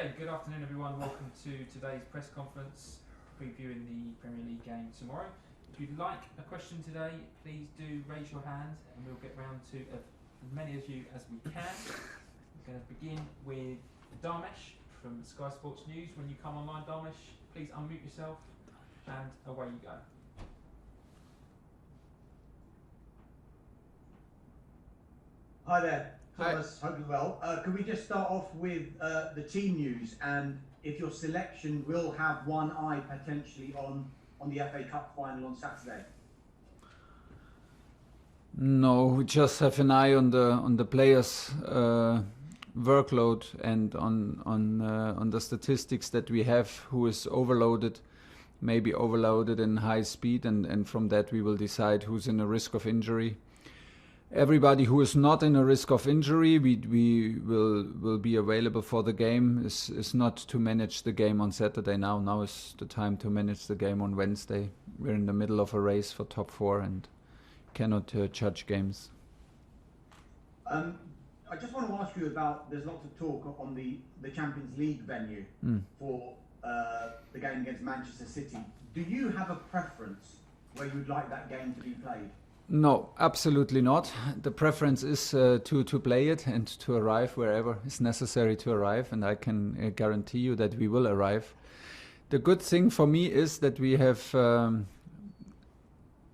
Okay, good afternoon everyone. Welcome to today's press conference previewing the Premier League game tomorrow. If you'd like a question today, please do raise your hand and we'll get round to as many of you as we can. We're going to begin with Dharmesh from Sky Sports News. When you come online, Dharmesh, please unmute yourself and away you go. Hi there, Thomas. Hope you're well. Can we just start off with the team news, and if your selection will have one eye potentially on the FA Cup final on Saturday? No, we just have an eye on the players' workload and on the statistics that we have. Who is overloaded, maybe overloaded in high speed, and from that we will decide who's in a risk of injury. Everybody who is not in a risk of injury, we will be available for the game. Is not to manage the game on Saturday now. Now is the time to manage the game on Wednesday. We're in the middle of a race for top 4 and cannot judge games. I just want to ask you about, there's lots of talk on the Champions League venue for the game against Manchester City. Do you have a preference where you'd like that game to be played? No, absolutely not. The preference is to play it and to arrive wherever is necessary to arrive, and I can guarantee you that we will arrive. The good thing for me is that we have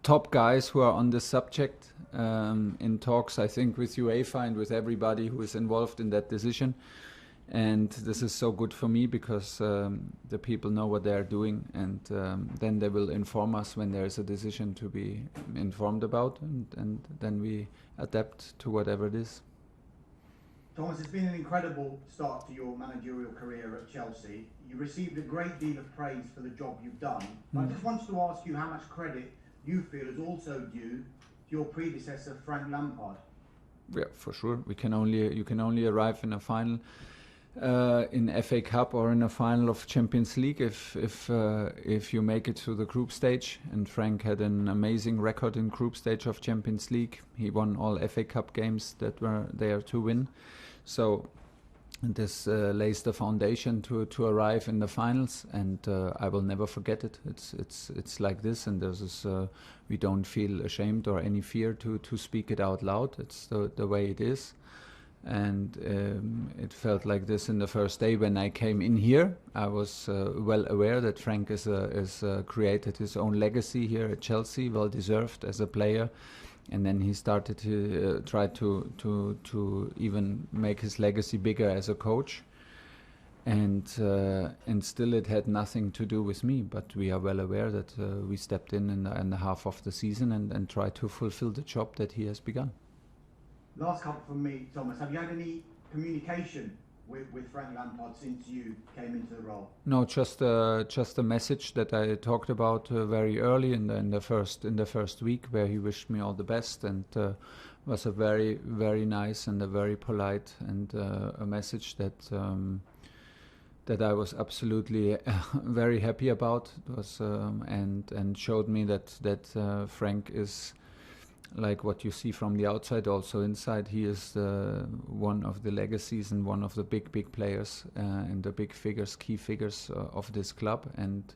top guys who are on the subject in talks, I think, with UEFA and with everybody who is involved in that decision. And this is so good for me because the people know what they are doing, and then they will inform us when there is a decision to be informed about, and then we adapt to whatever it is. Thomas, it's been an incredible start to your managerial career at Chelsea. You received a great deal of praise for the job you've done. But I just wanted to ask you how much credit you feel is also due to your predecessor, Frank Lampard. Yeah, for sure. You can only arrive in a final. In FA Cup or in a final of Champions League if you make it to the group stage, and Frank had an amazing record in group stage of Champions League. He won all FA Cup games that were there to win, so this lays the foundation to arrive in the finals, and I will never forget it. It's like this, and there's this, we don't feel ashamed or any fear to speak it out loud. It's the way it is. And it felt like this in the first day when I came in here. I was well aware that Frank is created his own legacy here at Chelsea, well deserved as a player, and then he started to try to even make his legacy bigger as a coach. And still it had nothing to do with me, but we are well aware that we stepped in the half of the season and tried to fulfill the job that he has begun. Last couple from me, Thomas. Have you had any communication with Frank Lampard since you came into the role? No, just a message that I talked about very early in the first week, where he wished me all the best, and was a very, very nice and a very polite and a message that I was absolutely very happy about. It was and showed me that Frank is, like what you see from the outside, also inside, he is one of the legacies and one of the big players and the big figures, key figures of this club. And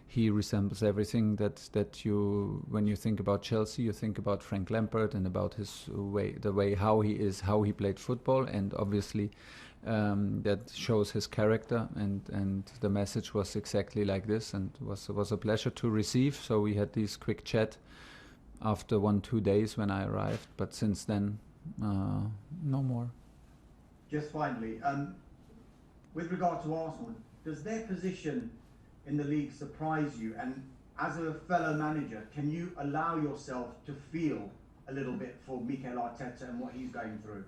he resembles everything that you, when you think about Chelsea, you think about Frank Lampard and about his way, the way how he is, how he played football, and obviously that shows his character. And the message was exactly like this, and was a pleasure to receive. So we had this quick chat after 1-2 days when I arrived, but since then, no more. Just finally, with regard to Arsenal, does their position in the league surprise you? And as a fellow manager, can you allow yourself to feel a little bit for Mikel Arteta and what he's going through?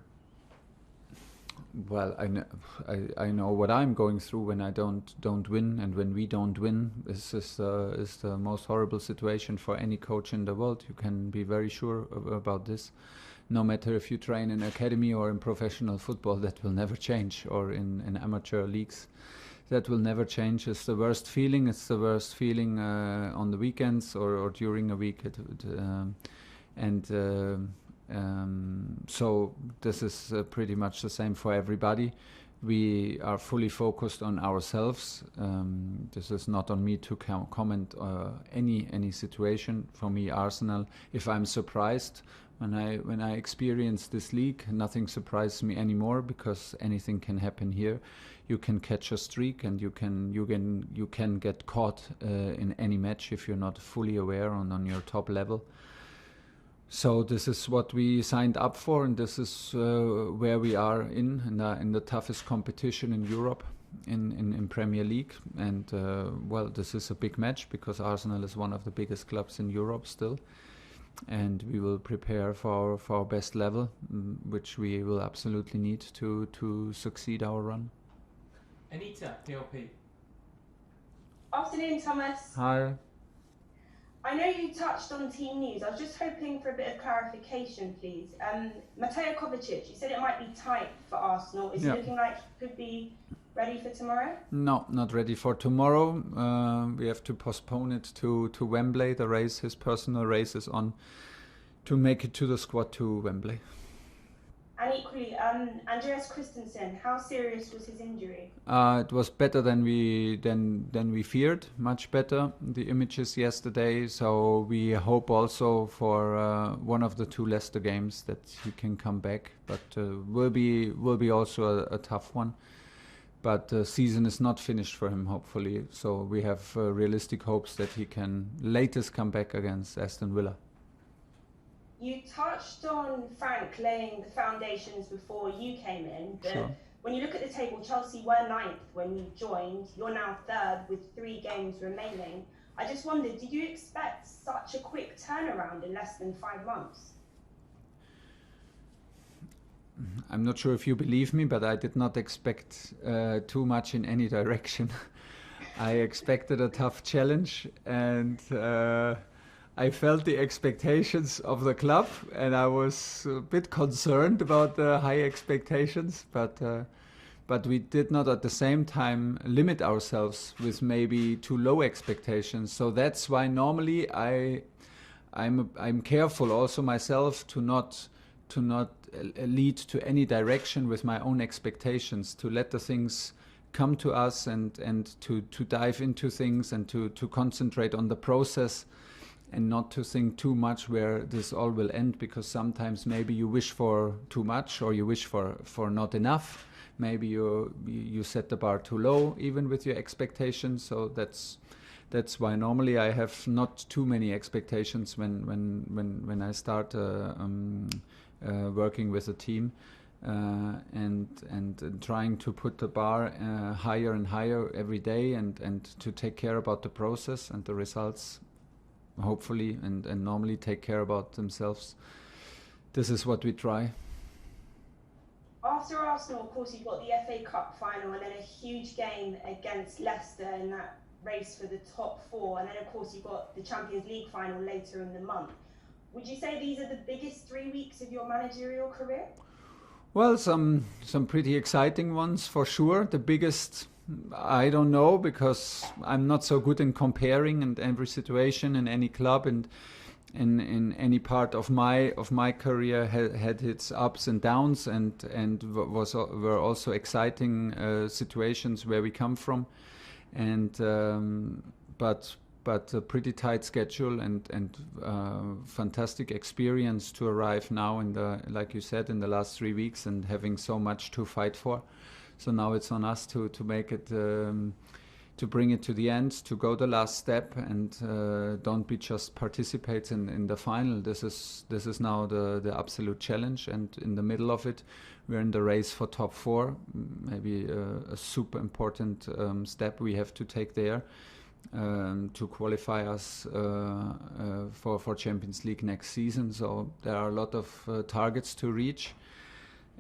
Well, I know what I'm going through when I don't win, and when we don't win. This is the most horrible situation for any coach in the world. You can be very sure about this. No matter if you train in academy or in professional football, that will never change, or in amateur leagues, that will never change. It's the worst feeling. It's the worst feeling on the weekends or during a week. So this is pretty much the same for everybody. we are fully focused on ourselves. This is not on me to comment any situation. For me, Arsenal, if I'm surprised when I experience this league, nothing surprises me anymore, because anything can happen here. You can catch a streak, and you can get caught in any match if you're not fully aware on your top level. So this is what we signed up for, and this is where we are in the toughest competition in Europe, in Premier League. And well, this is a big match, because Arsenal is one of the biggest clubs in Europe still, and we will prepare for our best level, which we will absolutely need to succeed our run. Anita, PLP. Afternoon, Thomas. Hi. I know you touched on team news. I was just hoping for a bit of clarification, please. Mateo Kovacic, you said it might be tight for Arsenal. Is it looking like he could be ready for tomorrow? No, not ready for tomorrow. We have to postpone it to Wembley. The race, his personal race, is on to make it to the squad to Wembley. And equally, Andreas Christensen, how serious was his injury? It was better than we feared, much better. The images yesterday, so we hope also for one of the 2 Leicester games that he can come back. But will be also a tough one. But the season is not finished for him, hopefully. So we have realistic hopes that he can latest come back against Aston Villa. You touched on Frank laying the foundations before you came in, but Sure. When you look at the table, Chelsea were 9th when you joined. You're now 3rd with 3 games remaining. I just wondered, did you expect such a quick turnaround in less than 5 months? I'm not sure if you believe me, but I did not expect too much in any direction. I expected a tough challenge, and I felt the expectations of the club, and I was a bit concerned about the high expectations, but we did not at the same time limit ourselves with maybe too low expectations. So that's why normally I'm careful also myself to not lead to any direction with my own expectations, to let the things come to us and to dive into things and to concentrate on the process, and not to think too much where this all will end, because sometimes maybe you wish for too much, or you wish for not enough. Maybe you set the bar too low even with your expectations. So that's why normally I have not too many expectations when I start working with a team, and trying to put the bar higher and higher every day, and to take care about the process, and the results hopefully and normally take care about themselves. This is what we try. After Arsenal, of course, you've got the FA Cup final, and then a huge game against Leicester in that race for the top 4, and then of course you've got the Champions League final later in the month. Would you say these are the biggest 3 weeks of your managerial career? Well, some pretty exciting ones for sure. The biggest, I don't know, because I'm not so good in comparing, and every situation in any club and in any part of my career had its ups and downs, and were also exciting situations where we come from, and but a pretty tight schedule and fantastic experience to arrive now in the, like you said, in the last 3 weeks, and having so much to fight for. So now it's on us to make it, to bring it to the end, to go the last step, and don't be just participate in the final. This is now the absolute challenge, and in the middle of it, we're in the race for top 4. Maybe a super important step we have to take there. To qualify us for Champions League next season. So there are a lot of targets to reach,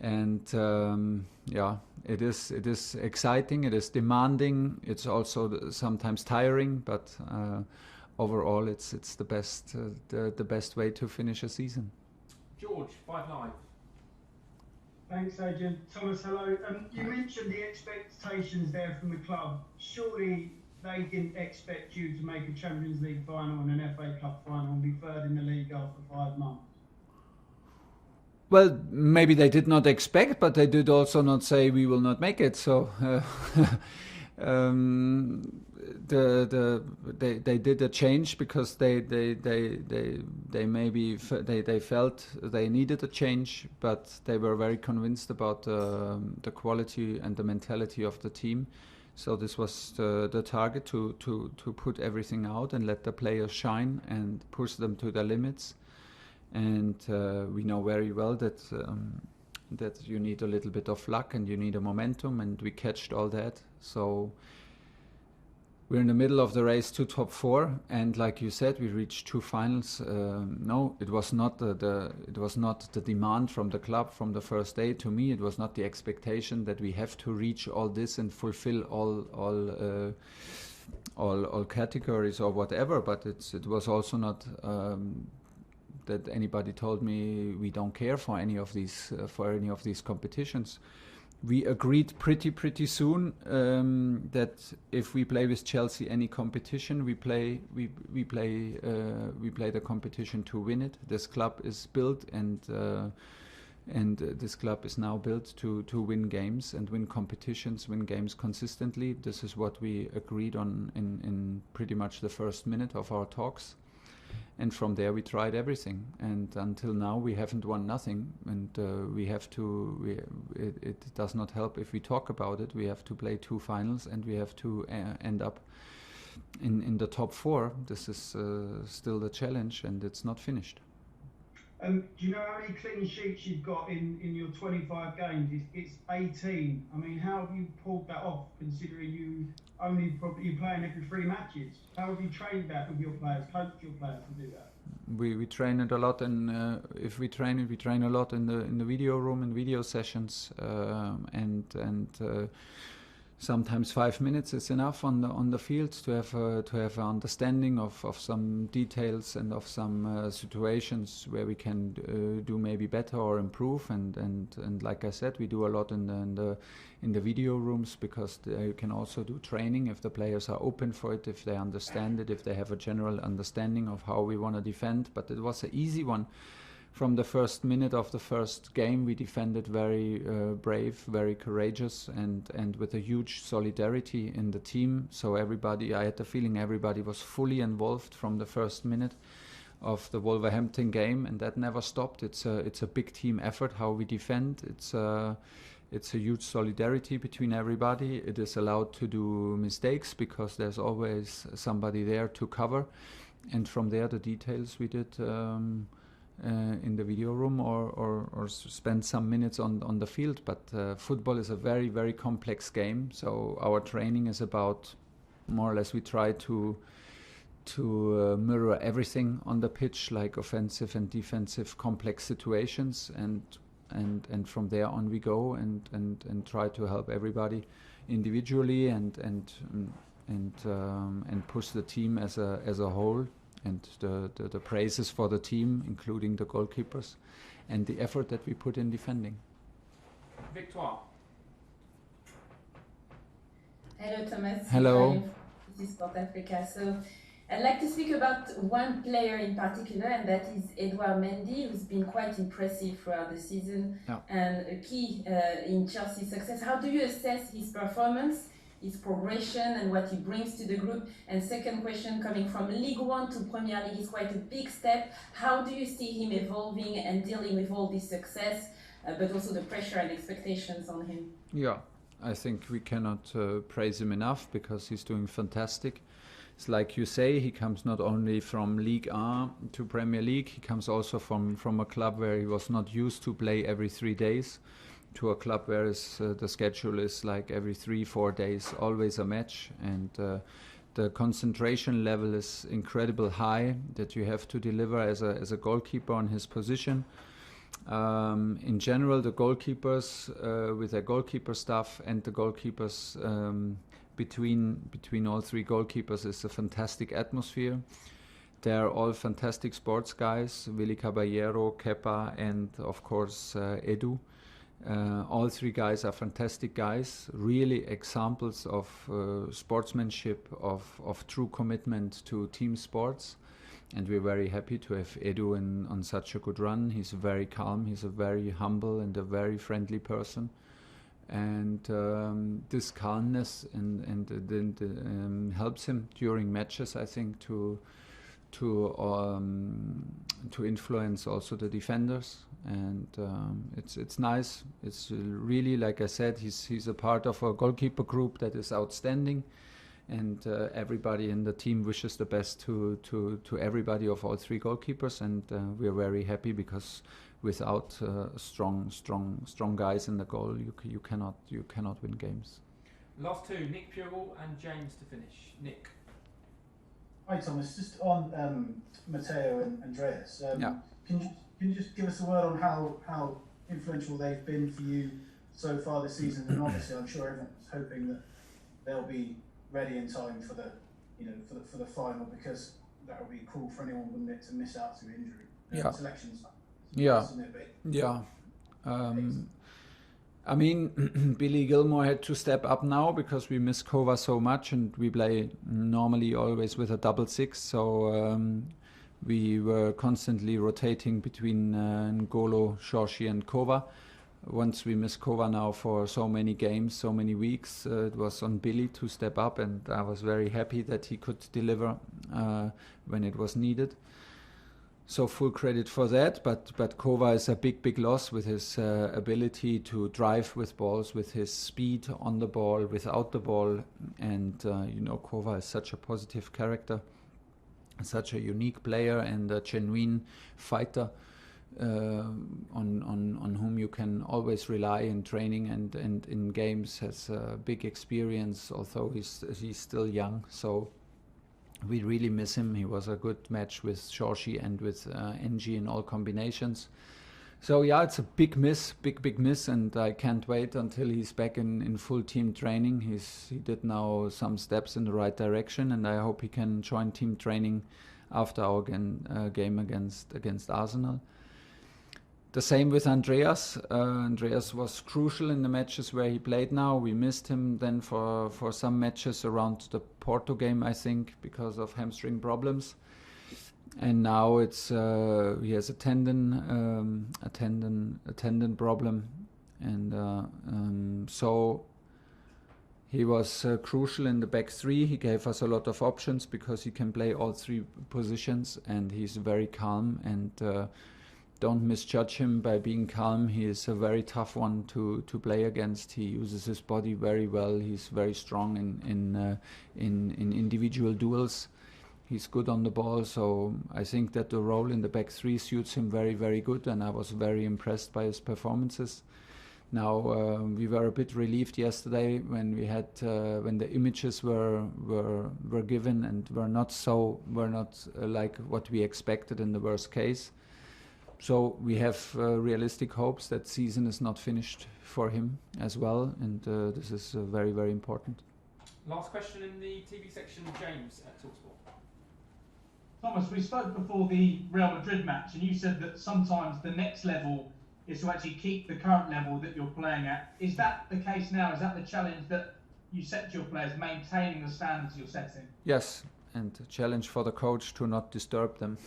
and it is exciting. It is demanding. It's also sometimes tiring, but overall, it's the best way to finish a season. George, 5 Live. Thanks, Adrian. Thomas, hello. You mentioned the expectations there from the club. Surely they didn't expect you to make a Champions League final and an FA Cup final and be 3rd in the league after 5 months? Well, maybe they did not expect, but they did also not say we will not make it. So they did a change because they felt they needed a change, but they were very convinced about the quality and the mentality of the team. So this was the target to put everything out and let the players shine and push them to their limits. And we know very well that you need a little bit of luck and you need a momentum, and we catched all that. So we're in the middle of the race to top four, and like you said, we reached 2 finals. No, it was not the demand from the club from the first day. To me, it was not the expectation that we have to reach all this and fulfill all categories or whatever. But it was also not that anybody told me we don't care for any of these competitions. We agreed pretty soon that if we play with Chelsea any competition, we play the competition to win it. This club is built and this club is now built to win games and win competitions, win games consistently. This is what we agreed on in pretty much the first minute of our talks. And from there we tried everything, and until now we haven't won nothing. And it does not help if we talk about it. We have to play 2 finals, and we have to end up in the top 4. This is still the challenge, and it's not finished. Do you know how many clean sheets you've got in your 25 games? It's 18. I mean, how have you pulled that off, considering you're playing every 3 matches? How have you trained that with your players, coached your players to do that? We train it a lot, and if we train it, we train a lot in the video room, in video sessions, and sometimes 5 minutes is enough on the field to have an understanding of some details and of some situations where we can do maybe better or improve. And like I said, we do a lot in the video rooms, because you can also do training if the players are open for it, if they understand it, if they have a general understanding of how we want to defend. But it was an easy one. From the first minute of the first game, we defended very brave, very courageous, and with a huge solidarity in the team. So I had the feeling everybody was fully involved from the first minute of the Wolverhampton game, and that never stopped. It's a big team effort how we defend. It's a huge solidarity between everybody. It is allowed to do mistakes because there's always somebody there to cover. And from there, the details we did in the video room or spend some minutes on the field. But football is a very, very complex game. So our training is about, more or less, we try to mirror everything on the pitch, like offensive and defensive complex situations, and from there on we go and try to help everybody individually and push the team as a whole. And the praises for the team, including the goalkeepers, and the effort that we put in defending. Victoire. Hello, Thomas. Hello. This is Sport Africa. So I'd like to speak about one player in particular, and that is Edouard Mendy, who's been quite impressive throughout the season and a key in Chelsea's success. How do you assess his performance, his progression, and what he brings to the group? And second question, coming from League One to Premier League is quite a big step. How do you see him evolving and dealing with all this success, but also the pressure and expectations on him? Yeah, I think we cannot praise him enough, because he's doing fantastic. It's like you say, he comes not only from Ligue 1 to Premier League, he comes also from a club where he was not used to play every 3 days, to a club where the schedule is like every 3-4 days, always a match, and the concentration level is incredibly high that you have to deliver as a goalkeeper on his position. In general, the goalkeepers with their goalkeeper staff and the goalkeepers between all 3 goalkeepers is a fantastic atmosphere. They're all fantastic sports guys, Willy Caballero, Kepa, and of course Edu. All 3 guys are fantastic guys, really examples of sportsmanship, of true commitment to team sports. and we're very happy to have Edu on such a good run. He's very calm, he's a very humble and a very friendly person, and this calmness and helps him during matches, I think, to influence also the defenders, and it's nice. It's really, like I said, he's a part of a goalkeeper group that is outstanding, and everybody in the team wishes the best to everybody of all three goalkeepers, and we are very happy, because without strong guys in the goal, you cannot win games. Last two, Nick Purell and James to finish. Nick. Hi Thomas, just on Matteo and Andreas. Can you just give us a word on how influential they've been for you so far this season? And obviously, I'm sure everyone's hoping that they'll be ready in time for the final, because that would be cruel for anyone, wouldn't it, to miss out through injury. Selections. I mean, Billy Gilmore had to step up now because we miss Kova so much, and we play normally always with a double six. So we were constantly rotating between N'Golo, Shorshi and Kova. Once we miss Kova now for so many games, so many weeks, it was on Billy to step up, and I was very happy that he could deliver when it was needed. So full credit for that, but Kova is a big loss with his ability to drive with balls, with his speed on the ball, without the ball, and Kova is such a positive character, such a unique player, and a genuine fighter on whom you can always rely in training and in games. Has a big experience, although he's still young. So we really miss him. He was a good match with Shorshi and with NG in all combinations. So yeah, it's a big miss, and I can't wait until he's back in full team training. He did now some steps in the right direction, and I hope he can join team training after our game against Arsenal. The same with Andreas. Andreas was crucial in the matches where he played now. We missed him then for some matches around the Porto game, I think, because of hamstring problems. And now it's he has a tendon problem, and so he was crucial in the back three. He gave us a lot of options because he can play all three positions, and he's very calm, and don't misjudge him by being calm. He is a very tough one to play against. He uses his body very well. He's very strong in individual duels. He's good on the ball, so I think that the role in the back three suits him very, very good, and I was very impressed by his performances. Now we were a bit relieved yesterday when we had when the images were given and were not like what we expected in the worst case. So we have realistic hopes that season is not finished for him as well, and this is very, very important. Last question in the TV section, James at TalkSport. Thomas, we spoke before the Real Madrid match, and you said that sometimes the next level is to actually keep the current level that you're playing at. Is that the case now? Is that the challenge that you set to your players, maintaining the standards you're setting? Yes, and a challenge for the coach to not disturb them.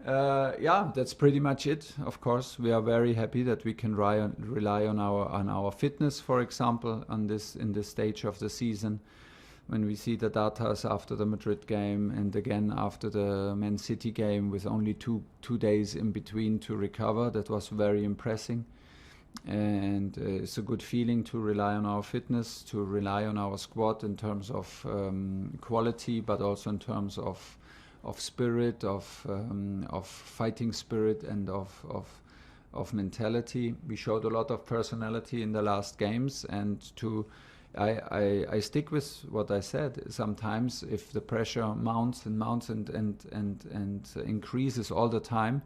Yeah, that's pretty much it. Of course, we are very happy that we can rely on our fitness, for example, in this stage of the season. When we see the data after the Madrid game and again after the Man City game with only two days in between to recover, that was very impressive. And it's a good feeling to rely on our fitness, to rely on our squad in terms of quality, but also in terms of spirit, of fighting spirit, and of mentality. We showed a lot of personality in the last games, and I stick with what I said. Sometimes if the pressure mounts and increases all the time,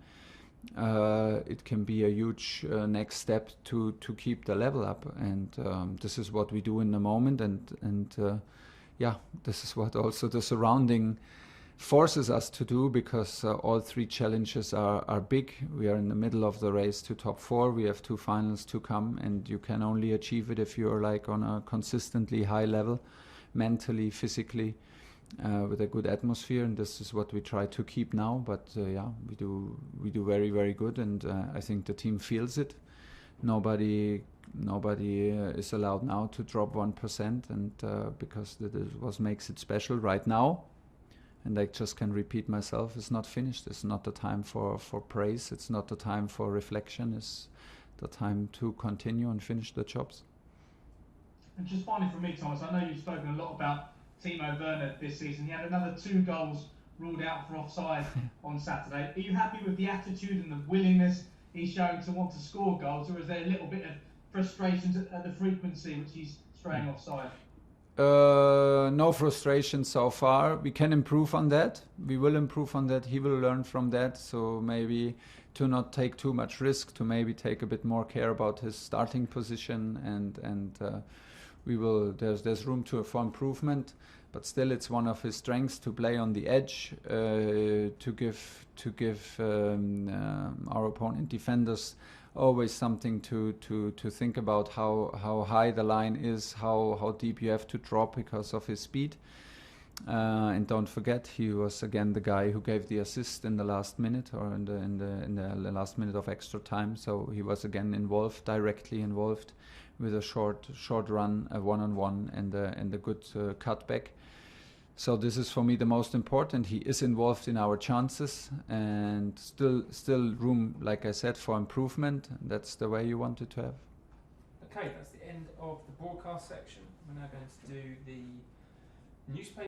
it can be a huge next step to keep the level up, and this is what we do in the moment, and this is what also the surrounding forces us to do, because all three challenges are big. We are in the middle of the race to top four. We have two finals to come, and you can only achieve it if you are like on a consistently high level, mentally, physically, with a good atmosphere, and this is what we try to keep now. But yeah, we do very, very good, and I think the team feels it. Nobody is allowed now to drop 1%, and because that is what makes it special right now. And I just can repeat myself: it's not finished. It's not the time for praise. It's not the time for reflection. It's the time to continue and finish the jobs. And just finally from me, Thomas, I know you've spoken a lot about Timo Werner this season. He had another 2 goals ruled out for offside on Saturday. Are you happy with the attitude and the willingness he's showing to want to score goals, or is there a little bit of frustration at the frequency which he's straying offside? No frustration so far. We can improve on that. We will improve on that. He will learn from that. So maybe to not take too much risk, to maybe take a bit more care about his starting position, and we will. There's room for improvement. But still, it's one of his strengths to play on the edge, to give our opponent defenders always something to think about, how high the line is, how deep you have to drop because of his speed. And don't forget, he was again the guy who gave the assist in the last minute, or in the last minute of extra time. So he was again directly involved with a short run, a one-on-one, and a good cutback. So this is for me the most important. He is involved in our chances, and still room, like I said, for improvement. That's the way you want it to have. Okay, that's the end of the broadcast section. We're now going to do the newspaper.